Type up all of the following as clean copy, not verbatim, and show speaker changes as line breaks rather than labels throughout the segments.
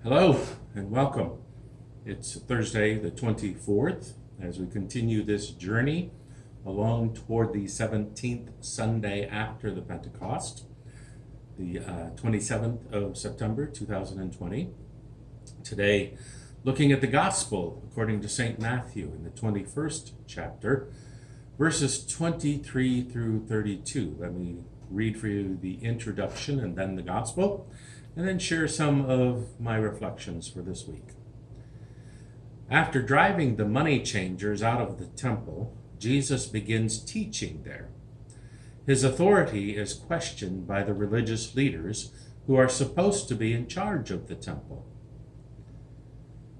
Hello and welcome. It's Thursday the 24th as we continue this journey along toward the 17th Sunday after the Pentecost, the 27th of September 2020. Today, looking at the Gospel according to St. Matthew in the 21st chapter, verses 23 through 32. Let me read for you the introduction and then the Gospel, and then share some of my reflections for this week. After driving the money changers out of the temple, Jesus begins teaching there. His authority is questioned by the religious leaders who are supposed to be in charge of the temple.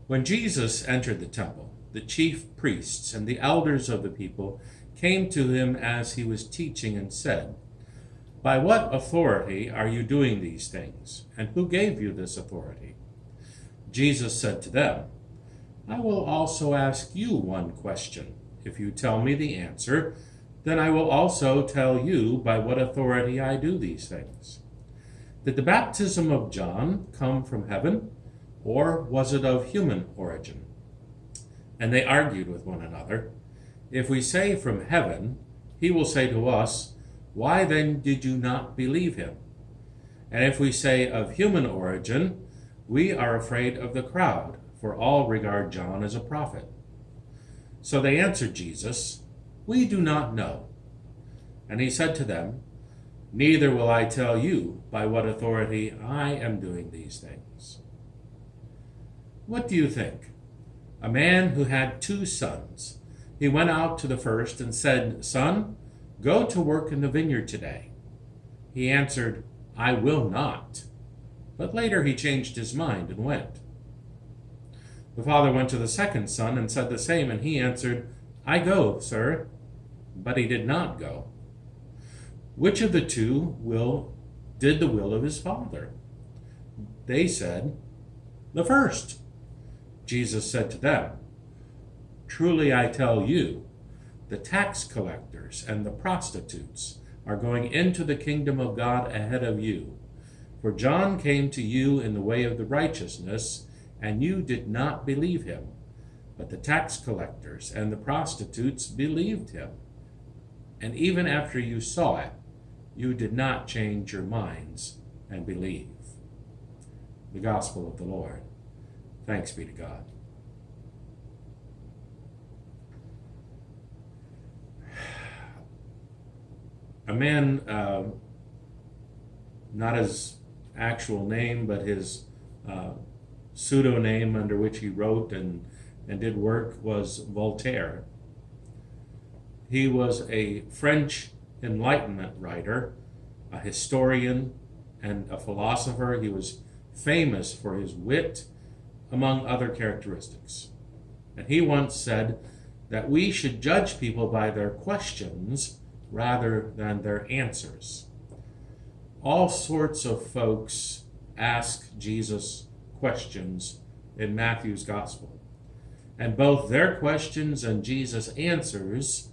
When Jesus entered the temple, the chief priests and the elders of the people came to him as he was teaching and said, "By what authority are you doing these things? And who gave you this authority?" Jesus said to them, "I will also ask you one question. If you tell me the answer, then I will also tell you by what authority I do these things. Did the baptism of John come from heaven, or was it of human origin?" And they argued with one another. "If we say from heaven, he will say to us, 'Why then did you not believe him?' And if we say of human origin, we are afraid of the crowd, for all regard John as a prophet." So they answered Jesus, "We do not know." And he said to them, "Neither will I tell you by what authority I am doing these things." What do you think? A man who had 2 sons. He went out to the first and said, "Son, go to work in the vineyard today." He answered, "I will not." But later he changed his mind and went. The father went to the second son and said the same, and he answered, "I go, sir." But he did not go. Which of the 2 did the will of his father? They said, "The first." Jesus said to them, "Truly I tell you, the tax collectors and the prostitutes are going into the kingdom of God ahead of you. For John came to you in the way of the righteousness, and you did not believe him. But the tax collectors and the prostitutes believed him. And even after you saw it, you did not change your minds and believe." The Gospel of the Lord. Thanks be to God. A man, not his actual name, but his pseudonym under which he wrote and did work, was Voltaire. He was a French Enlightenment writer, a historian, and a philosopher. He was famous for his wit, among other characteristics. And he once said that we should judge people by their questions rather than their answers. All sorts of folks ask Jesus questions in Matthew's Gospel, and both their questions and Jesus' answers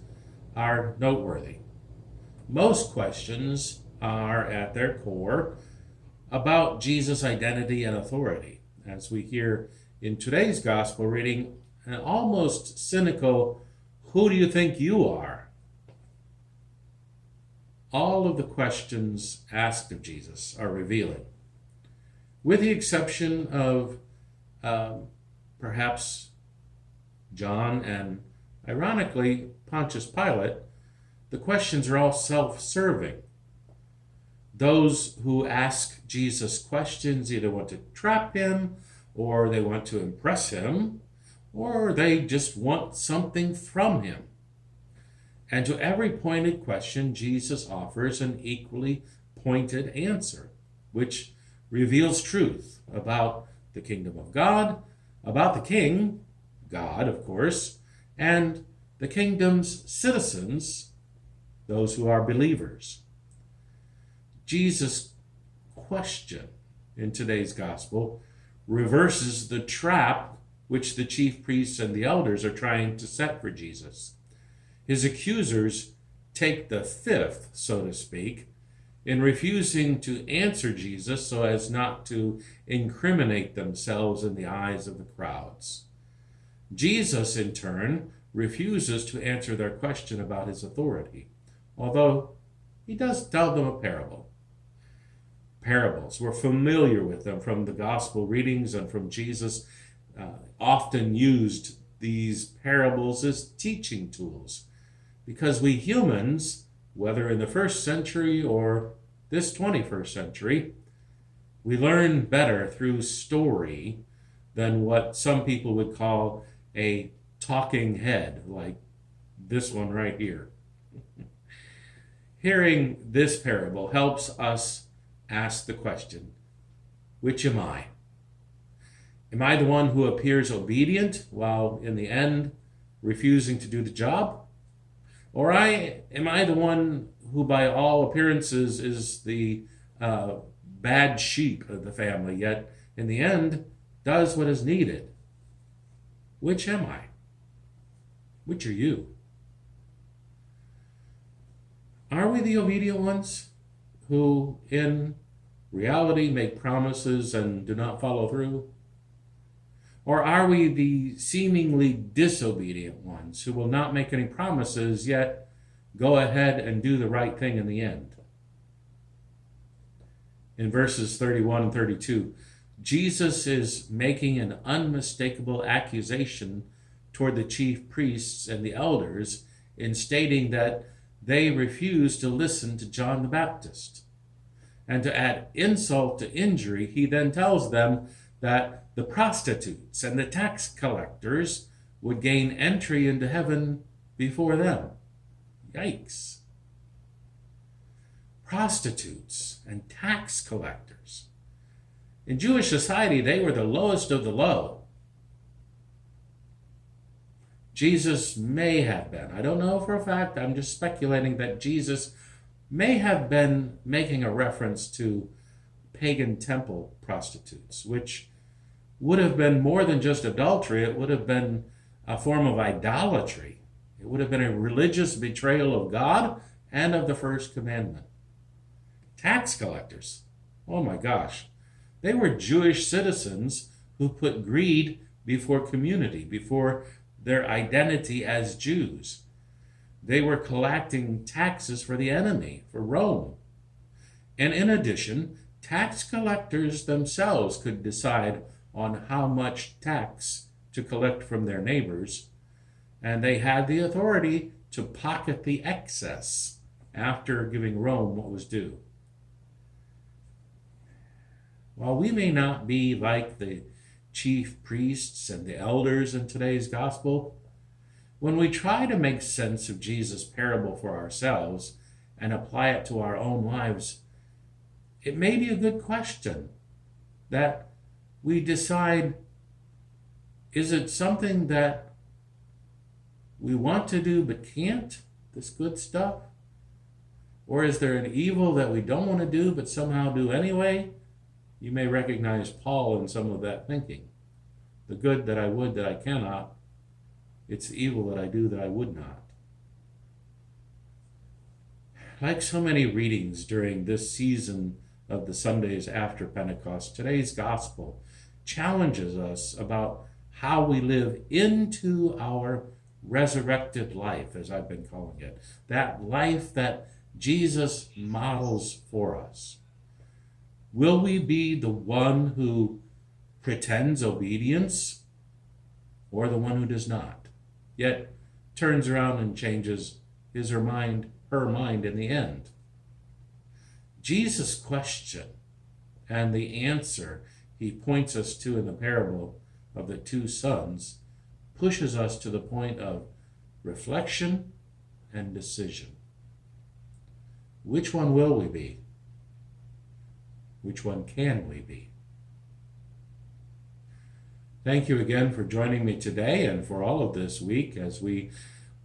are noteworthy. Most questions are, at their core, about Jesus' identity and authority, as we hear in today's Gospel reading an almost cynical, "Who do you think you are?" All of the questions asked of Jesus are revealing, with the exception of perhaps John and, ironically, Pontius Pilate. The questions are all self-serving. Those who ask Jesus questions either want to trap him, or they want to impress him, or they just want something from him. And to every pointed question, Jesus offers an equally pointed answer, which reveals truth about the kingdom of God, about the king, God, of course, and the kingdom's citizens, those who are believers. Jesus' question in today's gospel reverses the trap which the chief priests and the elders are trying to set for Jesus. His accusers take the fifth, so to speak, in refusing to answer Jesus so as not to incriminate themselves in the eyes of the crowds. Jesus, in turn, refuses to answer their question about his authority, although he does tell them a parable. Parables, we're familiar with them from the gospel readings and from Jesus, often used these parables as teaching tools, because we humans, whether in the first century or this 21st century, we learn better through story than what some people would call a talking head, like this one right here. Hearing this parable helps us ask the question, which am I? Am I the one who appears obedient while in the end refusing to do the job? Or am I the one who by all appearances is the bad sheep of the family, yet in the end does what is needed? Which am I? Which are you? Are we the obedient ones who in reality make promises and do not follow through? Or are we the seemingly disobedient ones who will not make any promises yet go ahead and do the right thing in the end? In verses 31 and 32, Jesus is making an unmistakable accusation toward the chief priests and the elders in stating that they refused to listen to John the Baptist. And to add insult to injury, he then tells them that the prostitutes and the tax collectors would gain entry into heaven before them. Yikes. Prostitutes and tax collectors. In Jewish society, they were the lowest of the low. Jesus may have been, I don't know for a fact, I'm just speculating that Jesus may have been making a reference to pagan temple prostitutes, which would have been more than just adultery. It would have been a form of idolatry. It would have been a religious betrayal of God and of the first commandment. Tax collectors, oh my gosh, they were Jewish citizens who put greed before community, before their identity as Jews. They were collecting taxes for the enemy, for Rome. And in addition, tax collectors themselves could decide on how much tax to collect from their neighbors, and they had the authority to pocket the excess after giving Rome what was due. While we may not be like the chief priests and the elders in today's gospel, when we try to make sense of Jesus' parable for ourselves and apply it to our own lives, it may be a good question that we decide, is it something that we want to do but can't, this good stuff? Or is there an evil that we don't want to do but somehow do anyway? You may recognize Paul in some of that thinking. The good that I would that I cannot, it's the evil that I do that I would not. Like so many readings during this season of the Sundays after Pentecost, today's gospel challenges us about how we live into our resurrected life, as I've been calling it. That life that Jesus models for us. Will we be the one who pretends obedience or the one who does not, yet turns around and changes his or her mind in the end? Jesus' question and the answer he points us to in the parable of the two sons pushes us to the point of reflection and decision. Which one will we be? Which one can we be? Thank you again for joining me today and for all of this week as we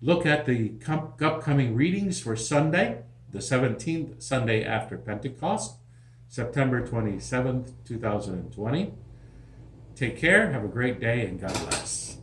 look at the upcoming readings for Sunday, the 17th Sunday after Pentecost, September 27th, 2020. Take care, have a great day, and God bless.